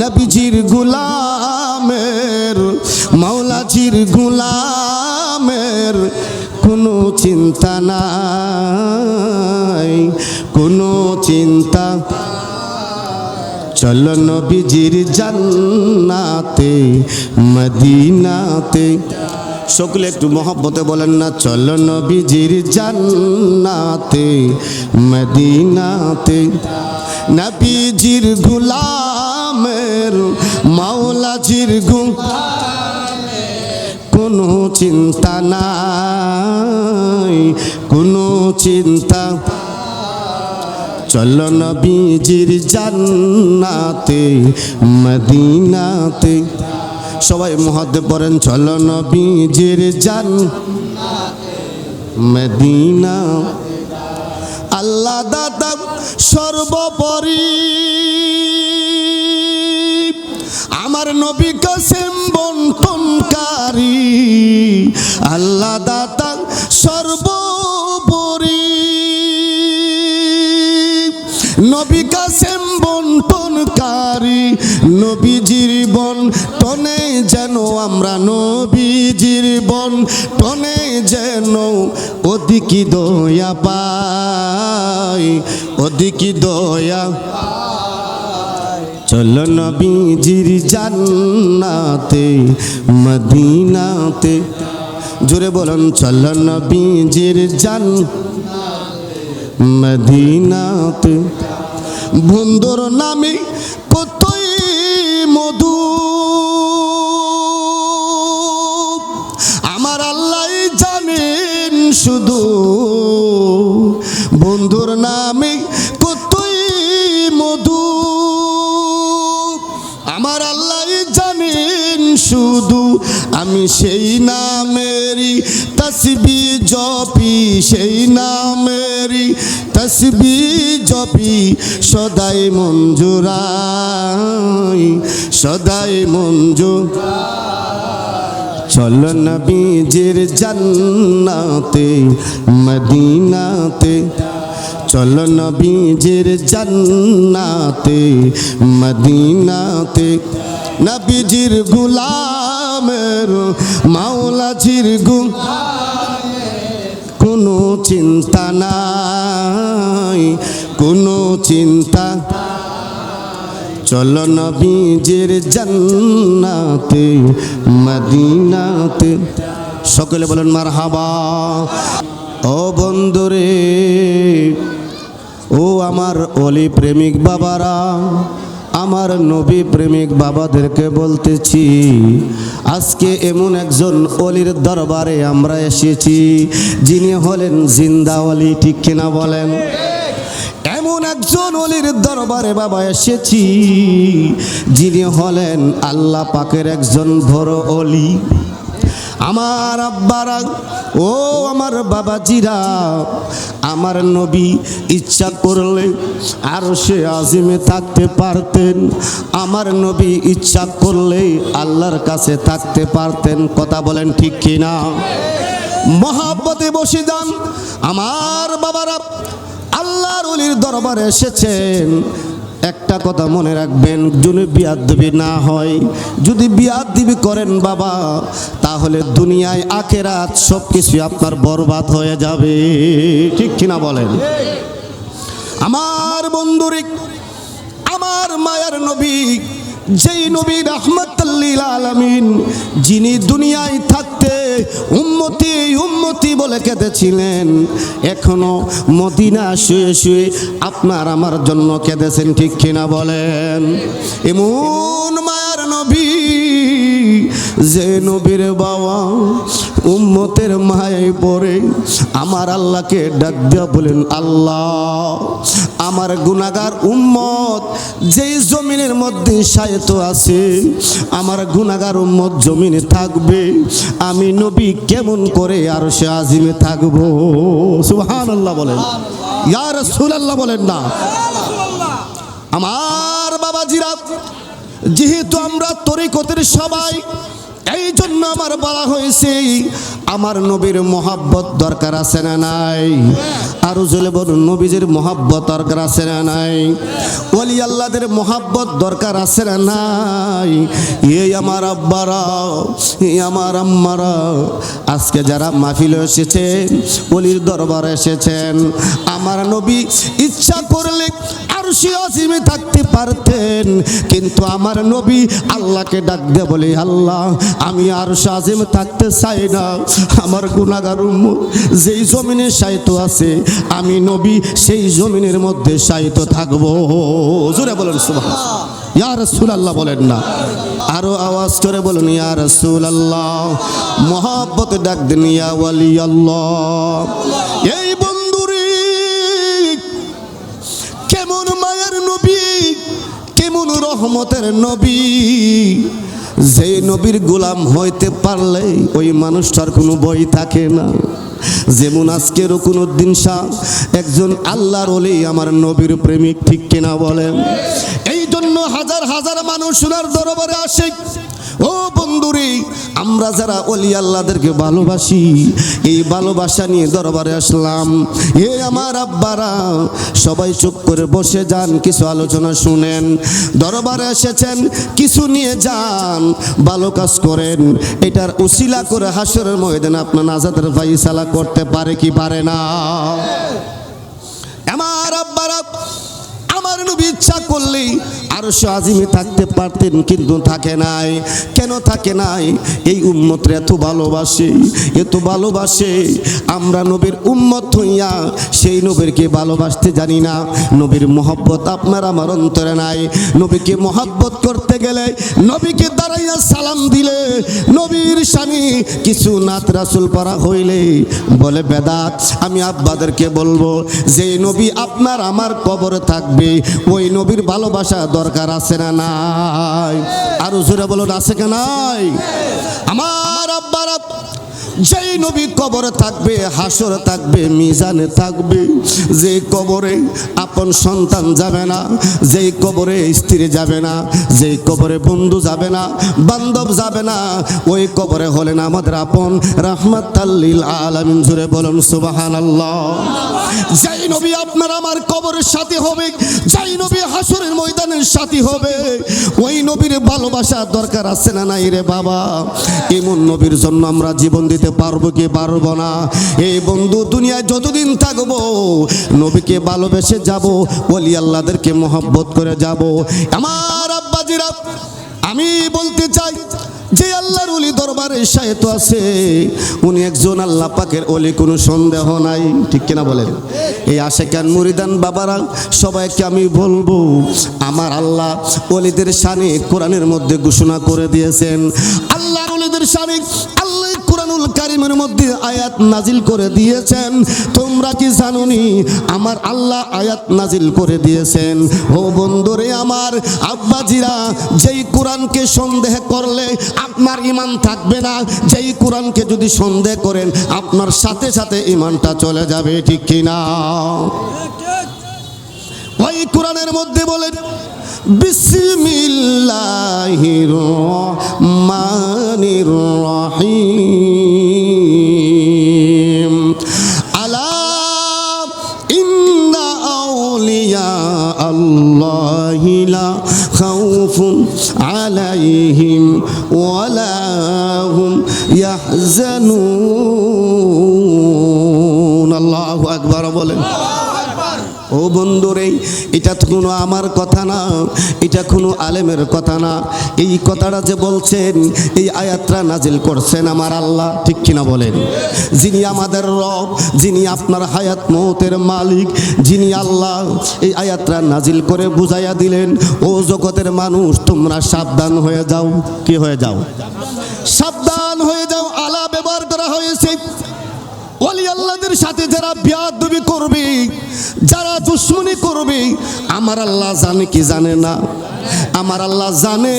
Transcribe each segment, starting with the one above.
নবীজির গোলামের মাওলাজির গোলামের কোনো চিন্তা নাই, কোনো চিন্তা। চলো নবীজির জান্নাতে মদিনাতে। সকলে একটু মহব্বতে বলেন না, চলো নবীজির জান্নাতে মদিনাতে। নবীজির গোলামের মাওলাজির কোনো চিন্তা নাই, কোনো চিন্তা। চলো নবীজির জান্নাতে মদিনাতে। সবাই মুহাদ্দিস পড়েন, চলো নবীজির জান্নাতে মদিনা। আল্লাহ দাতা সর্বোপরি আমার নবী কাসেম বন্টনকারী। আল্লাহ দাতা সর্বোপরি নবী কাসেম বন্টনকারী। নবীজির বন্টনে যেন আমরা নবীজির বন্টনে যেন অধিক দয়া পাই, অধিক দয়া। চলো নবীজির জান্নাতে মদিনাতে। জোরে বলুন, চলো নবীজির জান্নাতে মদিনাতে। বন্ধুর নামে কতই মধু আমার আল্লাহ জানেন শুধু। বন্ধুর নামে কতই মধু আমার আল্লাহ জানেন শুধু। আমি সেই নামেরই তসবিহ জপি, সেই নামেরই তসবিহ জপি সদাই মঞ্জুরাই, সদাই মঞ্জুরাই। চলো নবীজির জান্নাতে মদিনাতে। চলো নবীজির জান্নাতে মদিনাতে। নবীজির গোলামের মাওলাজির কোনো চিন্তা নাই, কোনো চিন্তা। চলো নবীজির জান্নাতে মদিনাতে। সকলে বলেন মারহাবা। ও বন্ধুরে, ও আমার ওলি প্রেমিক বাবারা, আমার নবী প্রেমিক বাবাদেরকে বলতেছি, আজকে এমন একজন ওলির দরবারে আমরা এসেছি যিনি হলেন জিন্দা ওলি। ঠিক কিনা বলেন? এমন একজন ওলির দরবারে বাবা এসেছি যিনি হলেন আল্লাহ পাকের একজন বড় ওলি। আমার আব্বারা, ও আমার বাবাজিরা, আমার নবী ইচ্ছা করলে আরশে আজিমে থাকতে পারতেন। আমার নবী ইচ্ছা করলে আল্লাহর কাছে থাকতে পারতেন। কথা বলেন ঠিক কিনা? মহাব্বতে বসে যান। আমার বাবারা আল্লাহর ওলির দরবারে এসেছেন, একটা কথা মনে রাখবেন, যদি বিয়াদবি না হয়, যদি বিয়াদবি করেন বাবা, তাহলে দুনিয়ায় আখেরাত সব কিছু আপনার বরবাদ হয়ে যাবে। ঠিক কিনা বলেন? আমার বন্ধুরে, আমার মায়ার নবী, যেই নবী রাহমাতুল লিল আলামিন, যিনি দুনিয়ায় থাকতে উম্মতি উম্মতি বলে কেঁদেছিলেন, এখনো মদিনা শুয়ে শুয়ে আপনার আমার জন্য কেঁদেছেন। ঠিক কিনা বলেন? এমন মায়ার নবী, যে নবীর বাবা উম্মতের মায়ায় পড়ে আমার আল্লাহকে ডাক দিয়া বলেন, আল্লাহ আমার গুনাহগার উম্মত যেই জমিনের মধ্যে শায়িত আছে, আমার গুনাহগার উম্মত জমিনে থাকবে, আমি নবী কেমন করে আরশে আজিমে থাকবো? সুবহানাল্লাহ বলেন, ইয়া রাসূলুল্লাহ বলেন না? আমার বাবাজিরা, যেহেতু আমরা তরিকতের সবাই, এই জন্য আমার বলা হয়েছে আমার নবীর মহব্বত দরকার আছে না নাই? আরো জোরে বলুন, নবীজির মহব্বত দরকার আছে না নাই? ওলি আল্লাহদের মহব্বত দরকার আছে না নাই? এই আমার আব্বারা, এই আমার আম্মারা, আজকে যারা মাহফিলে এসেছেন, ওলির দরবারে এসেছেন, আমার নবী ইচ্ছা করলে আরশে আজিমে থাকতে পারতেন, কিন্তু আমার নবী আল্লাহকে ডাক দিয়ে বলে, আল্লাহ আমি আরশে আজিমে থাকতে চাই না, আমার গুনাহগার উম্মত যেই জমিনে শায়িত আছে, আমি নবী সেই জমিনের মধ্যে শায়িত থাকবো। জোরে বলেন সুবহানাল্লাহ। ইয়া রাসূলুল্লাহ বলেন না, আরো আওয়াজ করে বলুন ইয়া রাসূলুল্লাহ। মহব্বত ডাক দেন ইয়া ওয়ালি আল্লাহ। এই বন্ধুরে কেমন মায়ের নবী, কেমন রহমতের নবী, যে নবীর গোলাম হইতে পারলে ওই মানুষটার কোনো ভয় থাকে না। যেমন আজকে রুকনুদ্দিন শাহ একজন আল্লাহর ওলি, আমার নবীর প্রেমিক, ঠিক কিনা বলেন? এই জন্য হাজার হাজার মানুষ ওনার দরবারে আসে। ও বন্ধুরে, আমরা যারা ওলি আল্লাহদেরকে ভালোবাসি, এই ভালোবাসা নিয়ে দরবারে আসলাম। এ আমার আব্বারা, সবাই চুপ করে বসে যান, কিছু আলোচনা শুনেন। দরবারে এসেছেন, কিছু নিয়ে যান, ভালো কাজ করেন। এটার উসিলা করে হাসরের ময়দানে আপনার নাজাতের ফায়সালা করতে পারে কি পারে না? আমার আব্বারা, আমার নবী ইচ্ছা করলেই আরশে আজিমে থাকতে পারতেন, কিন্তু থাকে নাই। কেন থাকে নাই? এই উম্মতরে এত ভালোবাসে, এত ভালোবাসে। আমরা নবীর উম্মত হইয়া সেই নবীরকে ভালোবাসতে জানি না। নবীর মহব্বত আপনার আমার অন্তরে নাই। নবীকে মহব্বত করতে গেলে, নবীকে দাঁড়াইয়া সালাম দিলে, নবীর স্বামী কিছু নাত রাসূল পড়া হইলে বলে বেদাত। আমি আব্বাদেরকে বলবো, যে নবী আপনার আমার কবরে থাকবে, ওই নবীর ভালোবাসা দরকার আছে না নাই? আরো জোরে বলুন, আছে কি নাই? আমার আব্বারা, যেই নবী কবরে থাকবে, হাসরে থাকবে, মিজানে থাকবে, যে কবরে আপন সন্তান যাবে না, যেই কবরে স্ত্রী যাবে না, যেই কবরে বন্ধু যাবে না, বান্ধব যাবে না, ওই কবরে হলেন আমাদের আপন রাহমাতাল লিল আলামিন। জোরে বলুন সুবহানাল্লাহ। যেই নবী আপনার আমার কবরের সাথী হবে, যেই নবী হাসরের ময়দানের সাথী হবে, ওই নবীর ভালোবাসা দরকার আছে না নাই রে বাবা? এমন নবীর জন্য আমরা জীবন দিতে পারবো কি পারবো না? এই বন্ধু, দুনিয়ায় যতদিন থাকবো নবীকে ভালোবেসে যাব, ওলি আল্লাহদেরকে মহব্বত করে যাব। আমার আব্বাজিরা, আমি বলতে চাই, যে আল্লাহর ওলি দরবারে শায়িত আছে, উনি একজন আল্লাহ পাকের ওলি, কোনো সন্দেহ নাই, ঠিক কিনা বলেন? এই আশেকান মুরিদান বাবারা, সবাইকে আমি বলবো, আমার আল্লাহ ওলিদের শানে কোরআনের মধ্যে ঘোষণা করে দিয়েছেন। আল্লাহর ওলিদের শানে আল্লাহ কোরআনুল কারীমের মধ্যে আয়াত নাজিল করে দিয়েছেন। তোমরা কি জানোনি আমার আল্লাহ আয়াত নাজিল করে দিয়েছেন? ও বন্ধুরে আমার, আব্বাজিরা, যেই কোরআনকে সন্দেহ করলে আপনার ঈমান থাকবে না, যেই কোরআনকে যদি সন্দেহ করেন আপনার সাথে সাথে ঈমানটা চলে যাবে, ঠিক কিনা? ওই কোরআনের মধ্যে বলেন, বিসমিল্লাহির রহমানির রহিম, আলা ইন্না আউলিয়া আল্লাহি লা খাউফুন আলাইহিম ওয়ালা হুম ইয়াহজানুন। আল্লাহু আকবার বলেন। ও বন্ধুরে, এটা তো কোনো আমার কথা না, এটা কোনো আলেমের কথা না। এই কথাটা যে বলছেন, এই আয়াতটা নাজিল করছেন আমার আল্লাহ, ঠিক কিনা বলেন? যিনি আমাদের রব, যিনি আপনার হায়াত মৌতের মালিক, যিনি আল্লাহ, এই আয়াতটা নাজিল করে বুঝাইয়া দিলেন, ও জগতের মানুষ, তোমরা সাবধান হয়ে যাও। কি হয়ে যাও? সাবধান হয়ে যাও। আলা ব্যবহার করা হয়েছে ওলি আল্লাহদের সাথে যারা বেয়াদবি করবে, যারা দুশমনি করবে, আমার আল্লাহ জানে কি জানে না? আমার আল্লাহ জানে,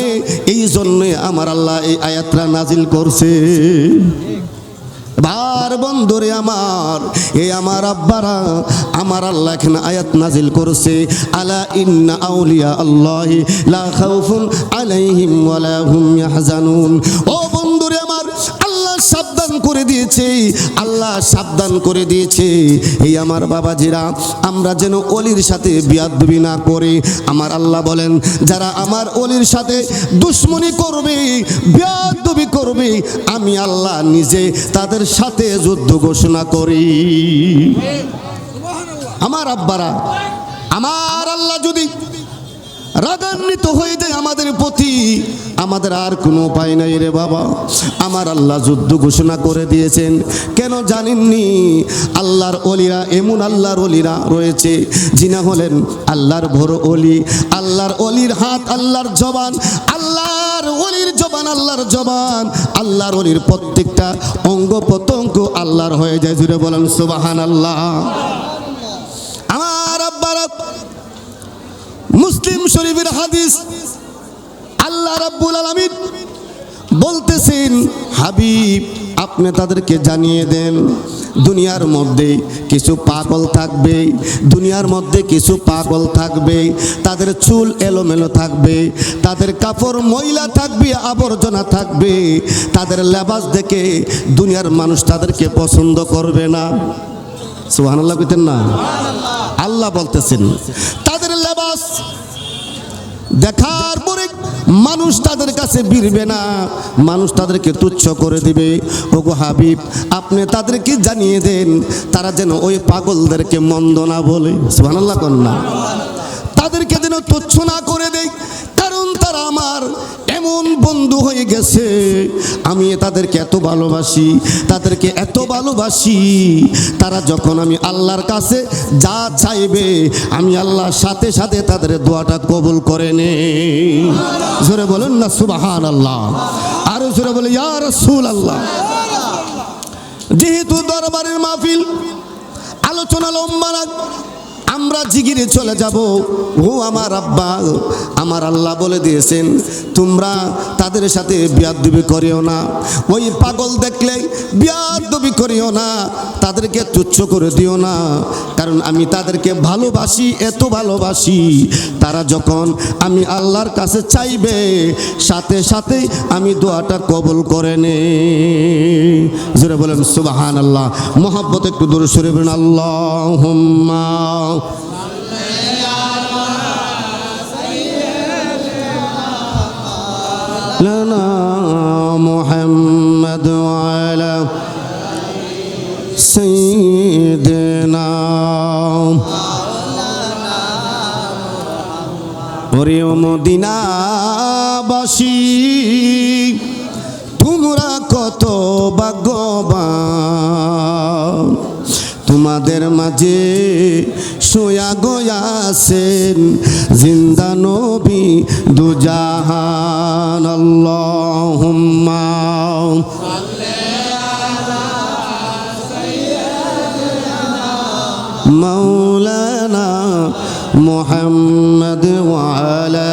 এই জন্য আমার আল্লাহ এই আয়াতটা নাজিল করছে। ভার বন্ধুরে আমার, এই আমার আব্বারা, আমার আল্লাহ এখানে আয়াত নাজিল করছে, আলা ইন্না আউলিয়া আল্লাহি লা খাউফুন আলাইহিম ওয়ালা হুম ইয়াহজানুন। ও বন্ধুরে আমার, আল্লাহর সাবধান করে দিয়েছে, আল্লাহ সাবধান করে দিয়েছে। এই আমার বাবাজিরা, আমরা যেন অলির সাথে বিয়াদবি না করি। আমার আল্লাহ বলেন, যারা আমার অলির সাথে দুশ্মনী করবে, বিয়াদবি করবে, আমি আল্লাহ নিজে তাদের সাথে যুদ্ধ ঘোষণা করি। আমার আব্বারা, আমার আল্লাহ যদি রাগান্বিত হয়ে যায় আমাদের প্রতি, আমাদের আর কোনো উপায় নাই রে বাবা। আমার আল্লাহ যুদ্ধ ঘোষণা করে দিয়েছেন। কেন জানেননি? আল্লাহর অলিরা, এমন আল্লাহর অলিরা রয়েছে যিনি হলেন আল্লাহর বড় অলি। আল্লাহর অলির হাত আল্লাহর জবান, আল্লাহর অলির জবান আল্লাহর জবান, আল্লাহর অলির প্রত্যেকটা অঙ্গ প্রত্যঙ্গ আল্লাহর হয়ে যায়। জুড়ে বলেন সুবহানাল্লাহ। আমার আব্বারা, মুসলিম শরীফের হাদিস, আল্লাহ রাব্বুল আলামিন বলতেছেন, হাবিব আপনি তাদেরকে জানিয়ে দেন, দুনিয়ার মধ্যে কিছু পাগল থাকবে, দুনিয়ার মধ্যে কিছু পাগল থাকবে, তাদের চুল এলোমেলো থাকবে, তাদের কাপড় ময়লা থাকবে, আবর্জনা থাকবে, তাদের লেবাস দেখে দুনিয়ার মানুষ তাদেরকে পছন্দ করবে না। সুবহানাল্লাহ কইতেন না? আল্লাহ বলতেছেন, তাদের লেবাস দেখার পরে মানুষ তাদের কাছে ভিড়বে না, মানুষ তাদেরকে তুচ্ছ করে দিবে। ওগো হাবিব আপনি তাদেরকে জানিয়ে দেন, তারা যেন ওই পাগলদেরকে মন্দ না বলে। সুবহানাল্লাহ কোন না? তাদেরকে যেন তুচ্ছ না করে দেয়, কারণ তারা আমার এমন বন্ধু হয়ে গেছে। আমি তাদেরকে এত ভালোবাসি, তাদেরকে এত ভালোবাসি, তারা যখন আমি আল্লাহর কাছে যা চাইবে, আমি আল্লাহর সাথে সাথে তাদের দোয়াটা কবুল করে নেই। জোরে বলেন না সুবহানাল্লাহ। আরো জোরে বলে ইয়া রাসূলুল্লাহ। যেহেতু দরবারের মাহফিল, আলোচনা লম্বা না, আমরা জিগিরে চলে যাব। ও আমার আব্বা, আমার আল্লাহ বলে দিয়েছেন, তোমরা তাদের সাথে বিয়াদবি করিও না। ওই পাগল দেখলে বিয়াদবি করিও না, তাদেরকে তুচ্ছ করে দিও না, কারণ আমি তাদেরকে ভালোবাসি, এত ভালোবাসি, তারা যখন আমি আল্লাহর কাছে চাইবে, সাথে সাথে আমি দোয়াটা কবুল করে নে। জোরে বলেন সুবহানাল্লাহ। মোহাব্বত একটু দূরে সরে বলেন আল্লাহুম্মা লানা মুহাম্মাদ ওয়া আলা সাইয়্যিদিনা। ওরে মদিনাবাসী, তোমরা কত ভাগ্যবান, তোমাদের মাঝে সোয়া গোয়াছেন জিন্দা নবী দুজাহান। আল্লাহুম্মা মাওলানা মুহাম্মদ ওয়া আলা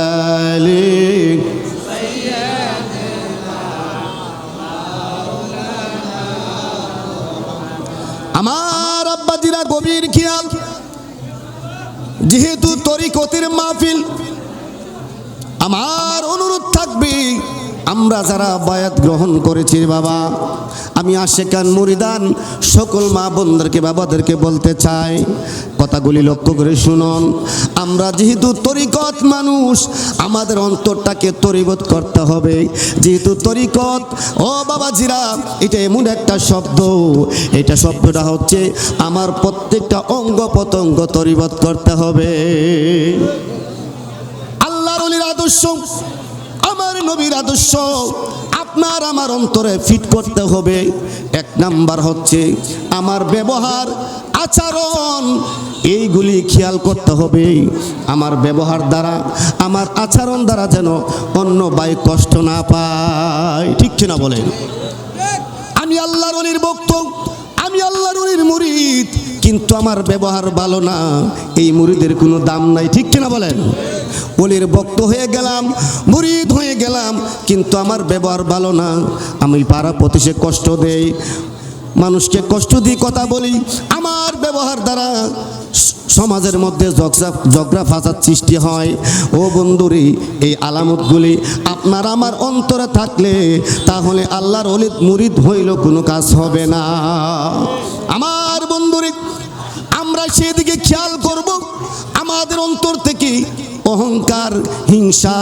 আলিহি। আমার আব্বাজিরা গভীর খেয়াল, যেহেতু তরিকতের মাহফিল, আমার অনুরোধ থাকবে, আমরা যারা বায়াত গ্রহণ করেছি বাবা, আমি আশেকান মুরিদান সকল মা বোনদেরকে, বাবাদেরকে বলতে চাই, কথাগুলি লক্ষ্য করে শুনুন। আমরা যেহেতু তরিকত মানুষ, আমাদের অন্তরটাকে তরিবত করতে হবে। যেহেতু তরিকত, ও বাবাজিরা, এটা এমন একটা শব্দ, এটা শব্দটা হচ্ছে আমার প্রত্যেকটা অঙ্গ প্রত্যঙ্গ তরিবত করতে হবে। আল্লাহর ওলির আদর্শ, আমার নবীর আদর্শ আপনার আমার অন্তরে ফিট করতে হবে। এক নাম্বার হচ্ছে আমার ব্যবহার, আচরণ, এইগুলি খেয়াল করতে হবে। আমার ব্যবহার দ্বারা, আমার আচরণ দ্বারা যেন অন্য ভাই কষ্ট না পায়। ঠিক কিনা বলেন? আমি আল্লাহর ওলির ভক্ত, আমি আল্লাহর ওলির মুরিদ, কিন্তু আমার ব্যবহার ভালো না, এই মুরিদের কোনো দাম নাই। ঠিক কিনা বলেন? ওলির ভক্ত হয়ে গেলাম, মুরিদ হয়ে গেলাম, কিন্তু আমার ব্যবহার ভালো না, আমি পাড়া প্রতিশে কষ্ট দেই, মানুষকে কষ্ট দিয়ে কথা বলি, আমার ব্যবহার দ্বারা সমাজের মধ্যে ঝগড়া ফাসাদ সৃষ্টি হয়। ও বন্ধুরি, এই আলামতগুলি আপনার আমার অন্তরে থাকলে তাহলে আল্লাহর ওলিদ মুরিদ হইল কোনো কাজ হবে না। আমার বন্ধুরি, আমরা সেদিকে খেয়াল করব, আমাদের অন্তর থেকে অহংকার, হিংসা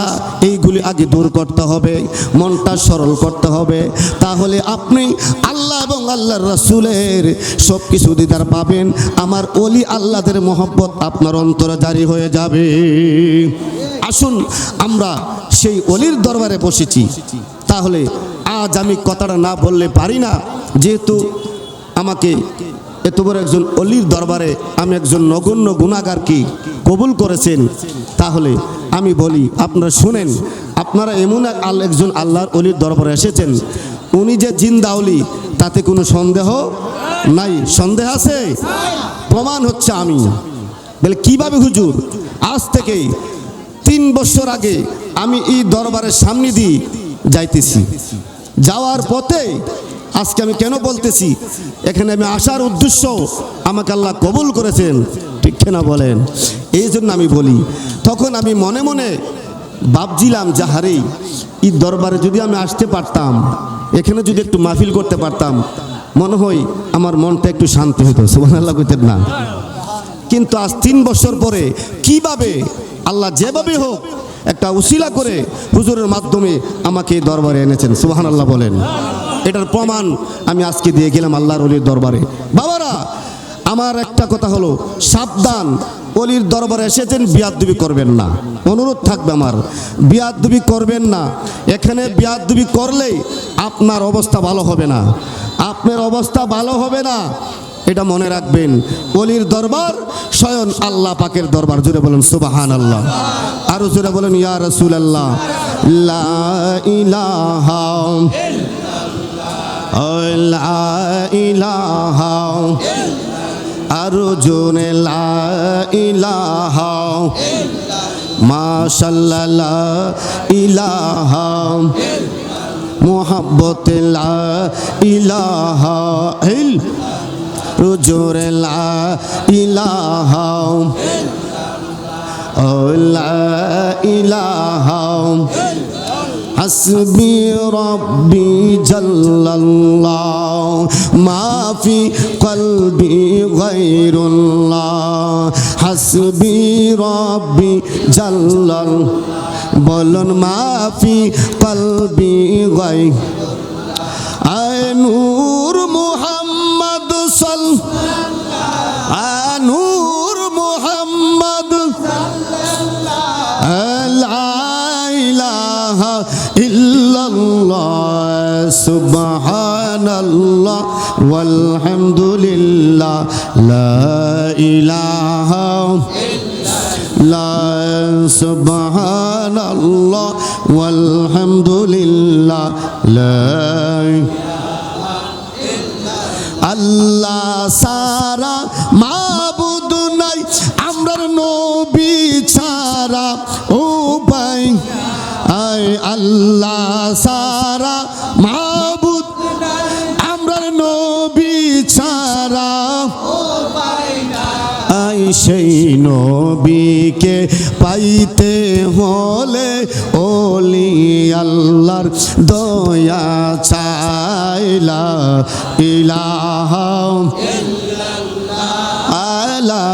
এইগুলি আগে দূর করতে হবে, মনটা সরল করতে হবে। তাহলে আপনি আল্লাহ এবং আল্লাহর রাসূলের সব কিছু দিদার পাবেন। আমার ওলি আল্লাহদের মহব্বত আপনার অন্তরে জারি হয়ে যাবে। আসুন আমরা সেই ওলির দরবারে বসেছি, তাহলে আজ আমি কথাটা না বললে পারি না, যেহেতু আমাকে এত বড় একজন অলির দরবারে আমি একজন নগণ্য গুনাহগারকে কবুল করেছেন, তাহলে আমি বলি আপনারা শুনেন। আপনারা এমন একজন আল্লাহর অলির দরবারে এসেছেন, উনি যে জিন্দা অলি তাতে কোনো সন্দেহ নাই। সন্দেহ আছে? প্রমাণ হচ্ছে আমি। বলে কিভাবে হুজুর? আজ থেকে 3 বছর আগে আমি এই দরবারের সামনে দিয়ে যাইতেছি, যাওয়ার পথে আজকে আমি কেন বলতেছি, এখানে আমি আসার উদ্দেশ্য আমাকে আল্লাহ কবুল করেছেন, ঠিক না বলেন? এই জন্য আমি বলি, তখন আমি মনে মনে ভাবছিলাম যাহারে এই দরবারে যদি আমি আসতে পারতাম, এখানে যদি একটু মাহফিল করতে পারতাম, মনে হয় আমার মনটা একটু শান্তি হতো। সুবহানাল্লাহ কইতেন না? কিন্তু আজ 3 বছর পরে কিভাবে আল্লাহ যেভাবে হোক একটা উসিলা করে হুজুরের মাধ্যমে আমাকে এই দরবারে এনেছেন। সুবহানাল্লাহ বলেন। এটার প্রমাণ আমি আজকে দিয়ে গেলাম আল্লাহর ওলির দরবারে। বাবারা, আমার একটা কথা হলো, সাবধান, ওলির দরবারে এসেছেন, বিয়াদবি করবেন না। অনুরোধ থাকবে আমার, বিয়াদবি করবেন না। এখানে বিয়াদবি করলে আপনার অবস্থা ভালো হবে না, আপনার অবস্থা ভালো হবে না, এটা মনে রাখবেন। ওলির দরবার স্বয়ং আল্লাহ পাকের দরবার। জোরে বলেন সুবহানাল্লাহ, আরো জোরে বলেন ইয়া রাসূলুল্লাহ। লা ইলাহা লা ইলাহা, আরো জোরে লা ইলাহা, মাশাআল্লাহ লা ইলাহা, মুহাব্বত লা ইলাহা, জোরে লা ইলাহা লা ইলাহা, হাসবি রব্বি জাল্লাল্লাহ, মা ফি কলবি গায়রুল্লাহ, হাসবি রব্বি জাল্লাল্লাহ, বলুন মা ফি কলবি গায়র, আয় নূর মুহাম্মদ সাল্লাল্লাহ, নূর মুহাম্মদ সাল্লাল্লাহ, ইল্লাল্লাহ, সুবহানাল্লাহ, ওয়ালহামদুলিল্লাহ, লা ইলাহা ইল্লাল্লাহ, সুবহানাল্লাহ, ওয়ালহামদুলিল্লাহ, লা আল্লাহ সারা মাবুদ নাই, আমরার নবী ছাড়া ও ভাই, আয় আল্লাহ সারা মাবুদ, আমরার নবী ছাড়া ও ভাই, আয় সেই নবীকে পাইতে হলে ওলি আল্লাহর দয়া চাইলা, ইলাহা আলা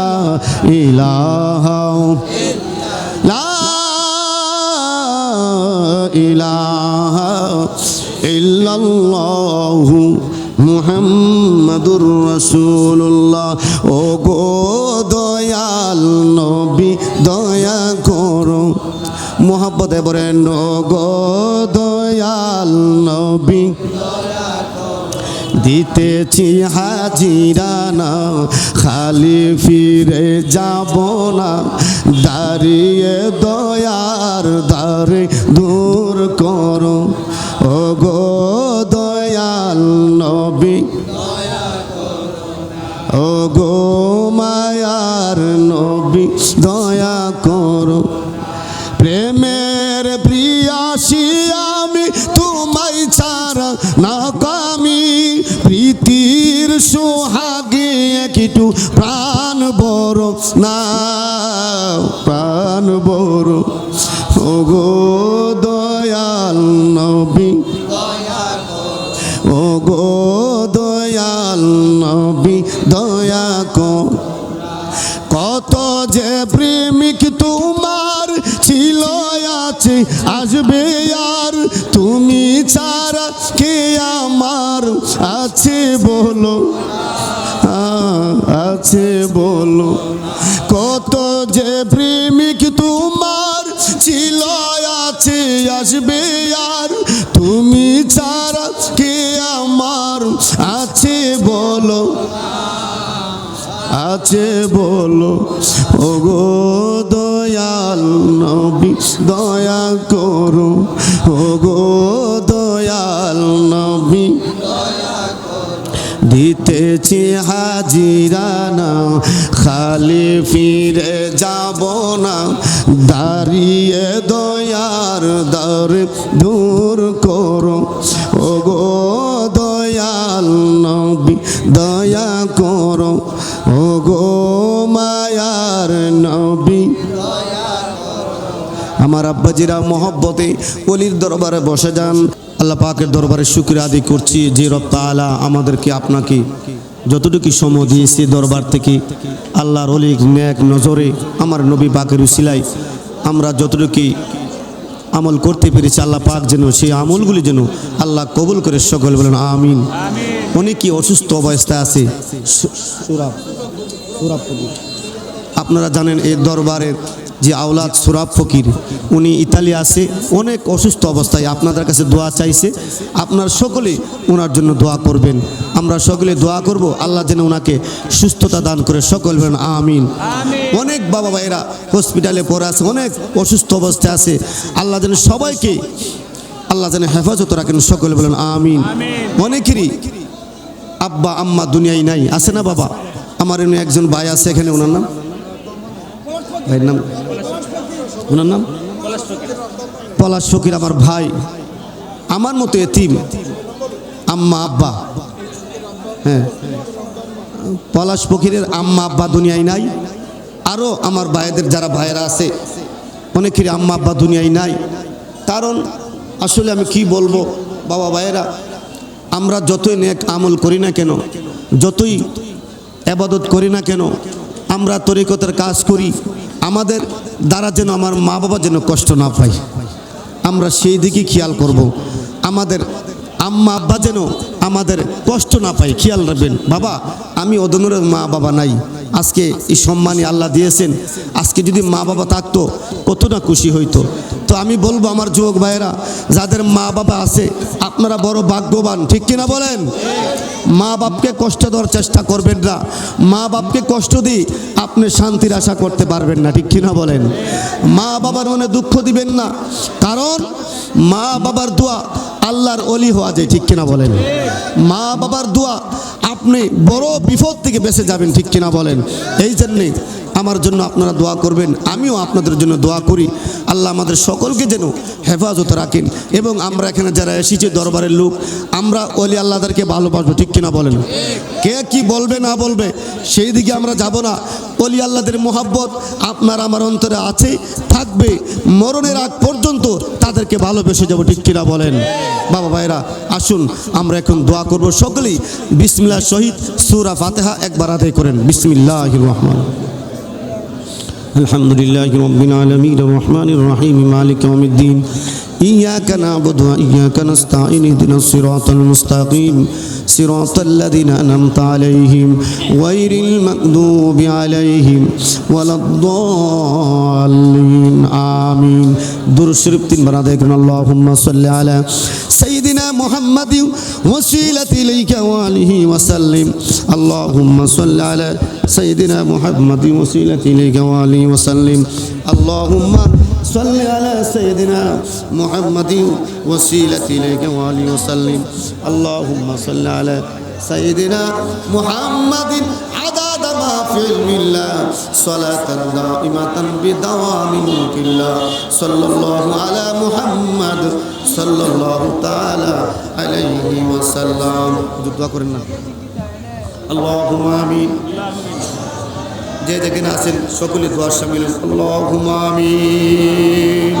ইলাহা লা ইলাহা ইল্লাল্লাহু মুহাম্মাদুর রাসূলুল্লাহ। ও গো দয়াল নবী দয়া করো, মুহাব্বতে বলেন ও গো দয়াল নবী দিতেছি হাজিরানা, খালি ফিরে যাব না, দাঁড়িয়ে দয়ার দ্বারে দূর করো, ও গো দয়াল নবী, ও গো মায়ার নবী দয়া করো, প্রেমের প্রিয়াসী আমি তোমায় ছাড়া না কামি, প্রীতি সোহাগে একটু প্রাণ বড় না, প্রাণ বড় ওগো দয়াল নবী, ওগো দয়াল নবী দয়া কর। কত যে প্রেমিক তোমার ছিল আছে আসবে আর, তুমি ছাড়া কে আমার আছে বলো, আছে বলো। কত যে প্রেমিক তোমার ছিল আছে আসবে আর, তুমি ছাড়া কে আমার আছে বলো, আছে বলো। ওগো দয়াল নবী দয়া করো, ওগো দয়াল নবী দিতেছি হাজিরা না, খালি ফিরে যাব না, দাঁড়িয়ে দয়ার দর দূর করো। ওগো দয়াল নবী দয়া করো, ওগো মায়ার নবী। আমার আব্বাজিরা মহব্বতে ওলির দরবারে বসে যান। আল্লাহ পাকের দরবারে শুকরিয়া আদায় করছি যে রব তাআলা আমাদেরকে আপনাকে যতটুকু সময় দিয়েছে দরবার থেকে আল্লাহর ওলি নেক নজরে আমার নবী পাকের উসিলায় আমরা যতটুকু আমল করতে পেরেছি, আল্লাহ পাক যেন সেই আমলগুলি যেন আল্লাহ কবুল করে সকল বলেন আমিন। অনেকেই অসুস্থ অবস্থায় আছে। আপনারা জানেন এই দরবারের যে আওলাদ সুরাব ফকির, উনি ইতালি আছে, অনেক অসুস্থ অবস্থায় আপনাদের কাছে দোয়া চাইছে। আপনারা সকলে ওনার জন্য দোয়া করবেন, আমরা সকলে দোয়া করব আল্লাহ যেন ওনাকে সুস্থতা দান করে সকল বলেন আমিন। অনেক বাবা ভাইরা হসপিটালে পড়ে আছে, অনেক অসুস্থ অবস্থায় আছে, আল্লাহ যেন সবাইকে আল্লাহ যেন হেফাজত রাখেন সকলে বলেন আমিন। অনেকেরই আব্বা আম্মা দুনিয়ায় নাই, আছে না বাবা? আমার এমনি একজন ভাই আছে এখানে, ওনার নাম ভাইয়ের নাম, ওনার নাম পলাশ ফকির, আমার ভাই, আমার মতো এতিম আম্মা আব্বা। হ্যাঁ, পলাশ ফকিরের আম্মা আব্বা দুনিয়ায় নাই। আরও আমার ভাইদের যারা ভাইয়েরা আছে অনেকেরই আম্মা আব্বা দুনিয়ায় নাই। কারণ আসলে আমি কি বলবো বাবা ভাইয়েরা, আমরা যতই নেক আমল করি না কেন, যতই ইবাদত করি না কেন, আমরা তরিকতের কাজ করি, আমাদের দ্বারা যেন আমার মা বাবা যেন কষ্ট না পায়, আমরা সেই দিকে খেয়াল করব। আমাদের আম্মা আব্বা যেন আমাদের কষ্ট না পায়, খেয়াল রাখবেন। বাবা, আমি ওদের মা বাবা নাই, আজকে এই সম্মানই আল্লাহ দিয়েছেন। আজকে যদি মা বাবা থাকতো কত না খুশি হইতো। তো আমি বলবো আমার যুবক ভাইয়েরা, যাদের মা বাবা আছে আপনারা বড় ভাগ্যবান, ঠিক কিনা বলেন? মা বাপকে কষ্ট দেওয়ার চেষ্টা করবেন না, মা বাপকে কষ্ট দিয়ে আপনি শান্তির আশা করতে পারবেন না, ঠিক কিনা বলেন? মা বাবার মনে দুঃখ দিবেন না, কারণ মা বাবার দোয়া আল্লাহর ওলি হওয়া যায়, ঠিক কিনা বলেন? মা বাবার দোয়া আপনি বড় বিপদ থেকে বেঁচে যাবেন, ঠিক কিনা বলেন? এই জন্যে আমার জন্য আপনারা দোয়া করবেন, আমিও আপনাদের জন্য দোয়া করি। আল্লাহ আমাদের সকলকে যেন হেফাজত রাখেন। এবং আমরা এখানে যারা এসেছি দরবারের লোক, আমরা ওলি আল্লাহদেরকে ভালোবাসবো, ঠিক কিনা বলেন? কে কি বলবে না বলবে সেই দিকে আমরা যাব না। ওলি আল্লাহদের মোহাব্বত আপনার আমার অন্তরে আছে, থাকবে, মরণের আগ পর্যন্ত তাদেরকে ভালোবেসে যাব, ঠিক কিনা বলেন? বাবা ভাইরা, আসুন আমরা এখন দোয়া করব। সকলেই বিসমিল্লাহ শহীদ সূরা ফাতিহা একবার আদায় করেন। বিসমিল্লাহির রহমানির রহিম। আলহামদুলিল্লাহি রাব্বিল আলামিন আর রহমানির রহিম মালিক ইয়াউমিদ্দিন إياك نعبد وإياك نستعين اهدنا الصراط المستقيم صراط الذين أنعمت عليهم غير المغضوب عليهم ولا الضالين آمين. درود شريف 3 বার আদায় করুন। আল্লাহুম্মা সাল্লি আলা সাইয়্যিদিনা মুহাম্মাদিন ওয়াসিলাতি ইলাইকা ওয়া আলিহি ওয়া সাল্লিম। আল্লাহুম্মা সাল্লি আলা সাইয়্যিদিনা মুহাম্মাদিন ওয়াসিলাতি ইলাইকা ওয়া আলিহি ওয়া সাল্লিম। আল্লাহুম্মা صل على سيدنا محمد وسيلة إليك وآله وسلم. اللهم صل على سيدنا محمد عدد ما في علم الله صلاة دائمة بدوام ملك الله. صلى الله على محمد صلى الله تعالى عليه وسلم. আল্লাহুম্মা আমিন। যে যেখানে আছেন সকলে দোয়ার শামিল হন। আল্লাহুম্মা আমিন।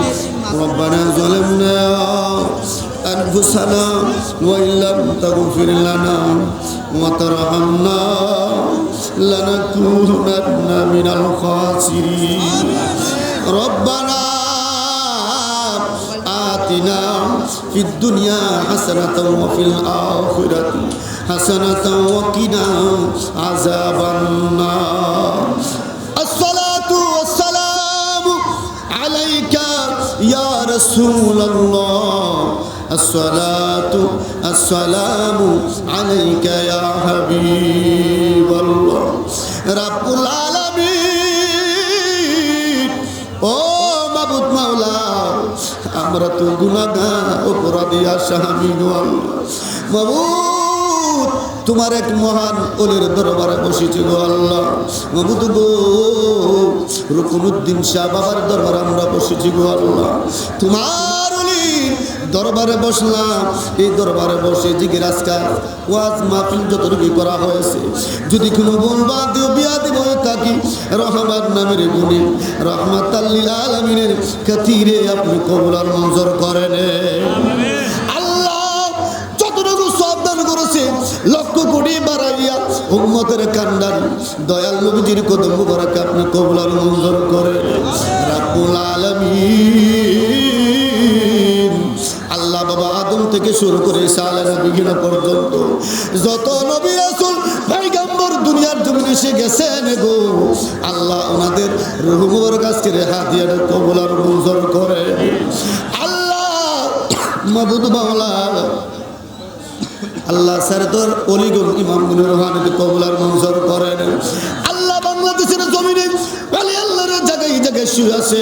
রব্বানা যালামনা আনফুসানা ওয়া ইল্লাম তাগফির লানা ওয়া তারহামনা লানাকুনান্না মিনাল খাসিরিন। রব্বানা আতিনা ফিদ দুনিয়া হাসানাতাও ওয়া ফিল আখিরাতি হাসানাতাও ওয়া কিনা আযাবান নার। আসসালাতু ওয়াসসালামু আলাইকা ইয়া রাসূলুল্লাহ। আসসালাতু আসসালামু আলাইকা ইয়া হাবিবাল্লাহ। রাব্বুল আলামিন, ও মাবুদ মাওলা, আমরা তো গুনাহগার অপরাধী আসামি গো আল্লাহ। মাবুদ, তোমার এক মহান ওলির দরবারে বসেছি গো আল্লাহ। মাবুদ গো, রুকনুদ্দিন শাহ বাবার দরবারে আমরা বসেছি গো আল্লাহ। তোমার ওলির দরবারে বসলাম। এই দরবারে বসে জিকির আজকার ওয়াজ মাহফিল যতটুকু করা হয়েছে, যদি কোনো বলবা দিও বিয়াদি বলে থাকি, রহমান নামের গুণে রহমাতাল লিল আলামিনের খাতিরে আপনি কবুল আর মঞ্জুর করেন। আল্লাহ যতটুকু সওয়াব দান করেছে লক্ষ কোটি বাড়াইয়া উম্মতের কান্ডারি দয়াল নবীজির কদম মুবারক আপনি কবুল আর মঞ্জুর করেন। রাব্বুল আলামিন, আল্লাহ বাবা আদম থেকে শুরু করে সালেহ নবীগণ পর্যন্ত যত নবী রাসূল পয়গম্বর দুনিয়ার জমিনে এসে গেছেন গো আল্লাহ, ওনাদের রূহ মুবারক আজকের হাদিয়াটা কবুল আর মঞ্জুর করে। আল্লাহ মাবুদ মাওলা, আল্লাহ সারদর অলিগুল ইমাম গুন রুহানিকে কবুল আর মঞ্জুর করেন। আল্লাহ বাংলাদেশের জমিনে ওলি আল্লাহর জায়গায় জায়গায় শুয়ে আছে,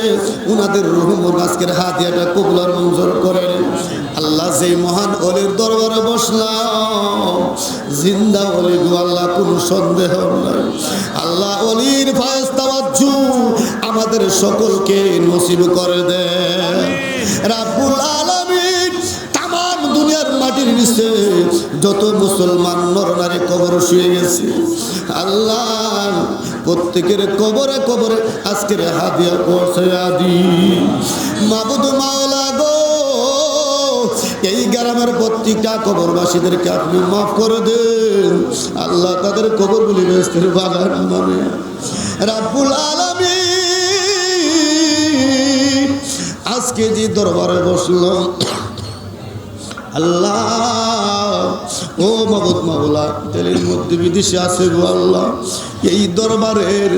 ওনাদের রূহ মুবারক আজকের হাদিয়াটা কবুল আর মঞ্জুর করেন। আল্লাহ যেই মহান ওলির দরবারে বসলাম, জিন্দা ওলি গো আল্লাহ, কোনো সন্দেহ নাই। আল্লাহ ওলির ফয়েজ তাওয়াজ্জু আমাদের সকলকে নসিব করে দেন। রাব্বুল আলামিন, তামাম দুনিয়ার মাটির নিচে যত মুসলমান নরনারী কবর শুয়ে গেছে, আল্লাহ প্রত্যেকের কবরে কবরে আজকের হাদিয়া পৌঁছায়া দি। মাবুদ মাওলা গো, এই গ্রামের প্রত্যেকটা কবরবাসীদেরকে আপনি মাফ করে দেন। আল্লাহ তাদের কবরগুলি বেহেশতের বাগান মানে। রাব্বুল আলামিন, আজকে যে দরবারে বসলাম আল্লাহ, ও মাবুদ মাওলা, তেলের মধ্যে বিদেশে আছে গো আল্লাহ, এই দরবারের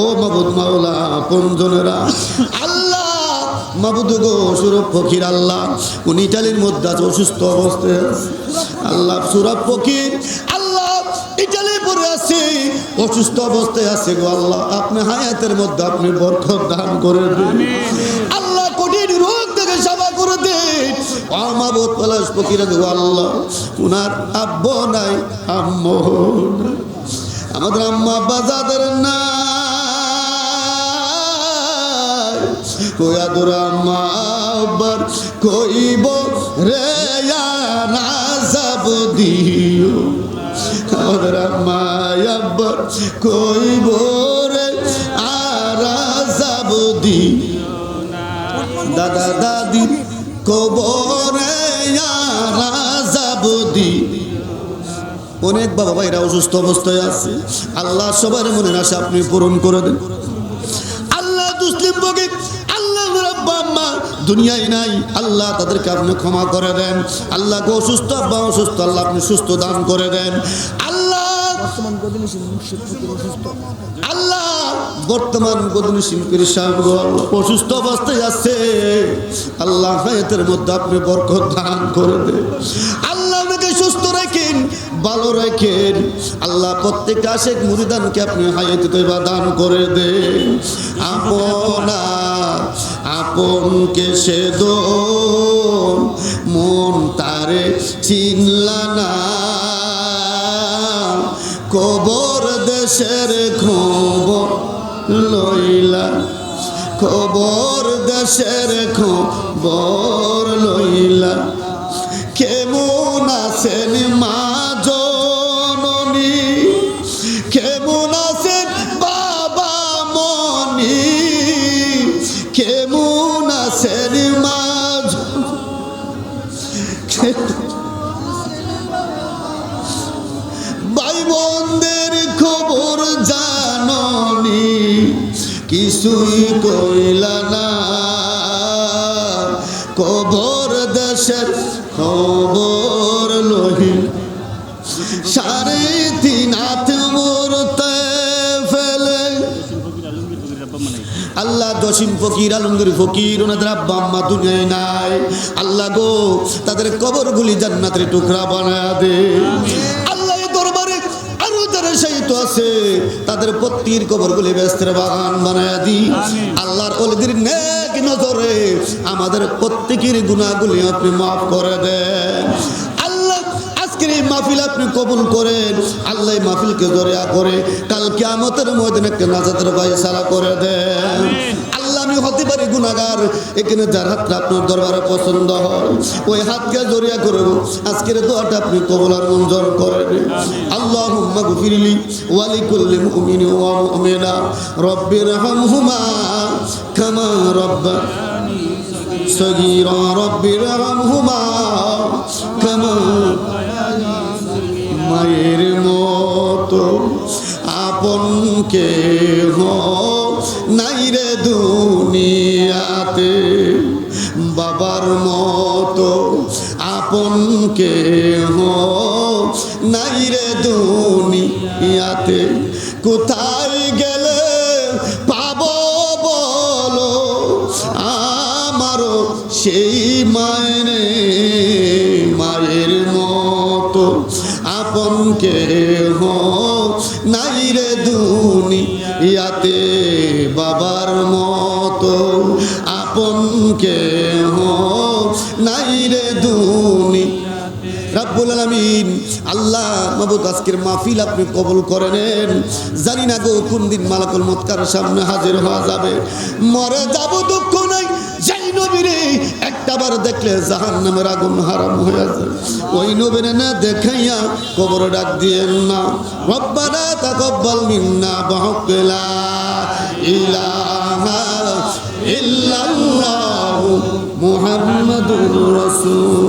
ও মাবুদ মাওলা আপনজনেরা আল্লাহ মাবুদ গো, সুরভ ফকির আল্লাহ, উনি ইটালির মধ্যে আছে, অসুস্থ অবস্থায় আছে আল্লাহ। সুরভ ফকির আল্লাহ ইটালি পড়ে আছে, অসুস্থ অবস্থায় আছে গো আল্লাহ, আপনি হায়াতের মধ্যে আপনি বরকত দান করে দিন আল্লাহ, কঠিন রোগ থেকে সেবা করে দিন। মাবুদ পলাশ ফকির গো আল্লাহ, উনার আব্বা নাই আম্মা নাই, আমাদের আম্মা আব্বা যাদের না কোয়াদুর আম্মা আব্বার কইব রে নাজাব দিও, আমাদের আম্মা আব্বার কইব রে আরাজাব দিও, দাদা দাদি কবরে আরাজাব দিও। অনেক বাবা ভাইরা অসুস্থ অবস্থায় আছে, আল্লাহ সবার মনের আশা আপনি পূরণ করে দেন। আল্লাহ মুসলিম বগে আল্লাহ আব্বা আম্মা দুনিয়ায় নাই, আল্লাহ তাদেরকে আপনি ক্ষমা করে দেন। আল্লাহ গো অসুস্থ আব্বা অসুস্থ, আল্লাহ আপনি সুস্থ দান করে দেন। আল্লাহ বর্তমান গদনী শিল্পীর সাহেব অসুস্থ অবস্থায় আছে, আল্লাহ হায়াতের মধ্যে আপনি বরকত দান করে দেন। আল্লাহ আপনাকে সুস্থ রাখেন, ভালো রাখেন। আল্লাহ প্রত্যেকটা আশেক মুরিদানকে আপনি হায়াত তৈবা দান করে দেন। আপনা আপনকে সে দোন মন তারে চিনলা না, কবর দেশের খবর লইলা, খবর দেশের খবর লইলা, কেমন আছেন মা জননী ভাই বোনদের খবর জাননি, কিছুই কইলা না। কবর দেশের খবর লহি, 3.5 হাত মরতে ফেলে। আল্লাহ দশিম ফকির, আলমগীর ফকির, ওনাদের আব্বা আম্মা দুনিয়ায় নাই। আল্লাহ গো, তাদের কবরগুলি জান্নাতের টুকরা বানায়া দে। আল্লাহ দরবারে আরো যারা শহীদ আছে, তাদের প্রত্যেকের কবরগুলি বেহেশতের বাগান বানায়া দি। আল্লাহর ওলিদের নেক নজরে আমাদের প্রত্যেকের গুনাহগুলি আপনি মাফ করে দেন। আল্লাহ আজকের এই মাহফিল আপনি কবুল করেন। আল্লাহ এই মাহফিলকে দরিয়া করে কাল কিয়ামতের ময়দানে একটা নাজাতের ফয়সালা করে দেন। আল্লাহ আমি হতে পারি গুনাহগার, এখানে যার হাতটা আপনার দরবারে পছন্দ হয় ওই হাতকে জড়িয়া করব। আজকের দোয়াটা আপনি কবুল আর মঞ্জুর করেন। আল্লাহুম্মা গফিরলি ওয়া লিকুল্লি মুমিনিন ওয়া মুমিনা রব্বিরহামহুমা কামা রাব্বায়ানি সগীরা রব্বিরহামহুমা কামা। মায়ের মতো আপন কেহ নাই রে দুনিয়াতে, বাবার মতো আপন কেহ নাই রে দুনিয়াতে। কোথায় গেলে পাবো বলো আমারও সেই মায়েরে। মায়ের মতো আপন কেহ নাই রে দুনিয়াতে, বাবার মতো আপন কেহ নাই রে দুনিয়াতে। রব্বুল আলামিন আল্লাহ মাবুদ আজকের মাহফিল আপনি কবুল করে নেন। জানি না গো কোন দিন মালাকুল মউত কার সামনে হাজির হওয়া যাবে। মরে যাব দুঃখ নাই, যেই নবীরে একটাবার দেখলে জাহান্নামের আগুন হারাম হয়ে যায়। ওই নবীরে না দেখাইয়া কবর ডাক দিয়েন না। রব্বানা তাকাব্বাল মিন্না বিহাক্কি লা ইলাহা ইল্লাল্লাহু মুহাম্মাদুর রাসূল।